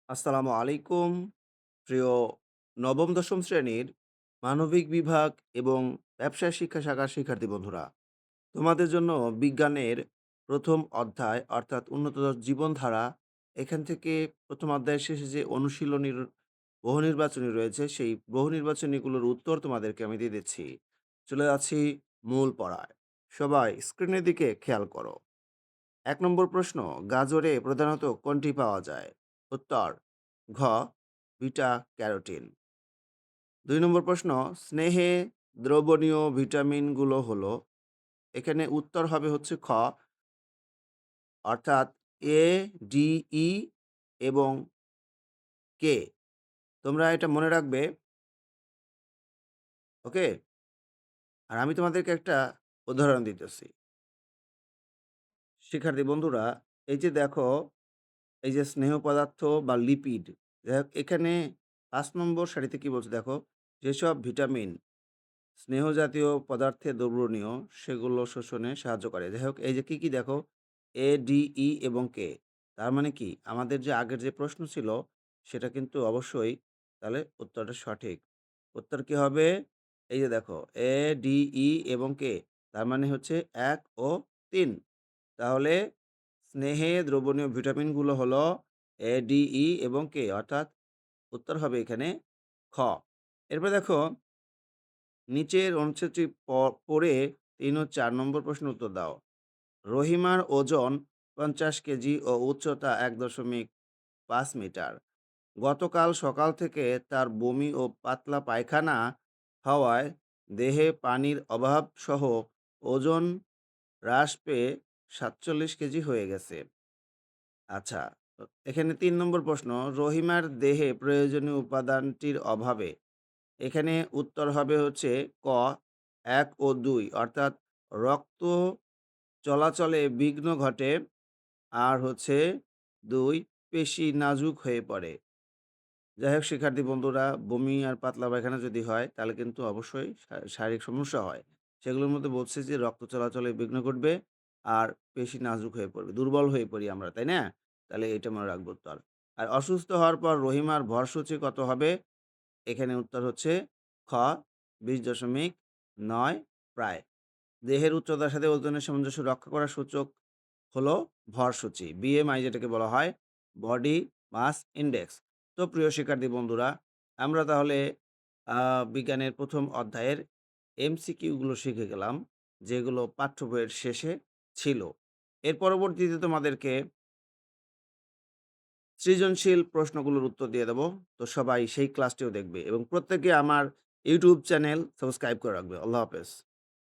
আসসালামু আলাইকুম। প্রিয় নবম দশম শ্রেণীর মানবিক বিভাগ এবং ব্যবসায় শিক্ষা শাখার শিক্ষার্থী বন্ধুরা, তোমাদের জন্য বিজ্ঞানের প্রথম অধ্যায় অর্থাৎ উন্নততর জীবনধারা, এখান থেকে প্রথম অধ্যায়ের শেষে যে অনুশীলনীর বহু নির্বাচনী রয়েছে, সেই বহু নির্বাচনীগুলোর উত্তর তোমাদেরকে আমি দিয়ে দিচ্ছি। চলে যাচ্ছি মূল পড়ায়। সবাই স্ক্রিনের দিকে খেয়াল করো। ১ নম্বর প্রশ্ন, গাজরে প্রধানত কোনটি পাওয়া যায়? উত্তর ঘ, বিটা ক্যারোটিন। ২ নম্বর প্রশ্ন, স্নেহে দ্রবণীয় ভিটামিনগুলো হলো, এখানে উত্তর হবে হচ্ছে খ, অর্থাৎ এ, ডি, ই এবং কে। তোমরা এটা মনে রাখবে, ওকে? আর আমি তোমাদেরকে একটা উদাহরণ দিতেছি। শিক্ষার্থী বন্ধুরা, এই যে দেখো, এই যে স্নেহ পদার্থ বা লিপিড, যাই হোক এখানে ৫ নম্বর সারিতে কি বলছে দেখো, যেসব ভিটামিন স্নেহ জাতীয় পদার্থে দ্রবণীয় সেগুলো শোষণে সাহায্য করে। যাই হোক এই যে কি, কি দেখো, এ, ডি, ই এবং কে। তার মানে কি আমাদের যে আগের যে প্রশ্ন ছিল সেটা কিন্তু অবশ্যই তাহলে উত্তরটা সঠিক। উত্তর কি হবে? এই যে দেখো, এ, ডি, ই এবং কে। তার মানে হচ্ছে ১ ও ৩। তাহলে স্নেহে দ্রবণীয় ভিটামিনগুলো হলো এ, ডি, ই এবং কে, অর্থাৎ উত্তর হবে এখানে খ। এরপর দেখো, নিচের অনুচ্ছেদটি পড়ে ৩ ও ৪ নম্বর প্রশ্নের উত্তর দাও। রহিমার ওজন ৫০ কেজি ও উচ্চতা ১.৫ মিটার। গতকাল সকাল থেকে তার বমি ও পাতলা পায়খানা হওয়ায় দেহে পানির অভাবসহ ওজন হ্রাস পেয়ে ৪৭ কেজি হয়ে গেছে। আচ্ছা, এখানে ৩ নম্বর প্রশ্ন, রহিমার দেহে প্রয়োজনীয় উপাদানটির অভাবে, এখানে উত্তর হবে হচ্ছে ক, ১ ও ২, অর্থাৎ রক্ত চলাচলে বিঘ্ন ঘটে, আর হচ্ছে ২, পেশি নাজুক হয়ে পড়ে। যাই হোক শিক্ষার্থী বন্ধুরা, বমি আর পাতলা পায়খানা যদি হয় তাহলে কিন্তু অবশ্যই শারীরিক সমস্যা হয়। সেগুলোর মধ্যে বলছে যে রক্ত চলাচলে বিঘ্ন ঘটবে আর পেশি নাজুক হয়ে পড়বে। দুর্বল হয়ে পড়ি আমরা, তাই না? তাহলে এটা মনে রাখবো উত্তর। আর অসুস্থ হওয়ার পর রহিমার ভরসূচি কত হবে? এখানে উত্তর হচ্ছে খ, ২০.৯ প্রায়। দেহের উচ্চতার সাথে ওজনের সামঞ্জস্য রক্ষা করার সূচক হলো ভরসূচি। বিএমআই যেটাকে বলা হয়, বডি মাস ইনডেক্স। তো প্রিয় শিক্ষার্থী বন্ধুরা, আমরা তাহলে বিজ্ঞানের প্রথম অধ্যায়ের এমসিকিউ গুলো শিখে গেলাম, যেগুলো পাঠ্য বইয়ের শেষে ছিল। এর পরবর্তীতে তোমাদেরকে সৃজনশীল প্রশ্নগুলোর উত্তর দিয়ে দেব। তো সবাই সেই ক্লাসটিও দেখবে এবং প্রত্যেকে আমার ইউটিউব চ্যানেল সাবস্ক্রাইব করে রাখবে। আল্লাহ হাফেজ।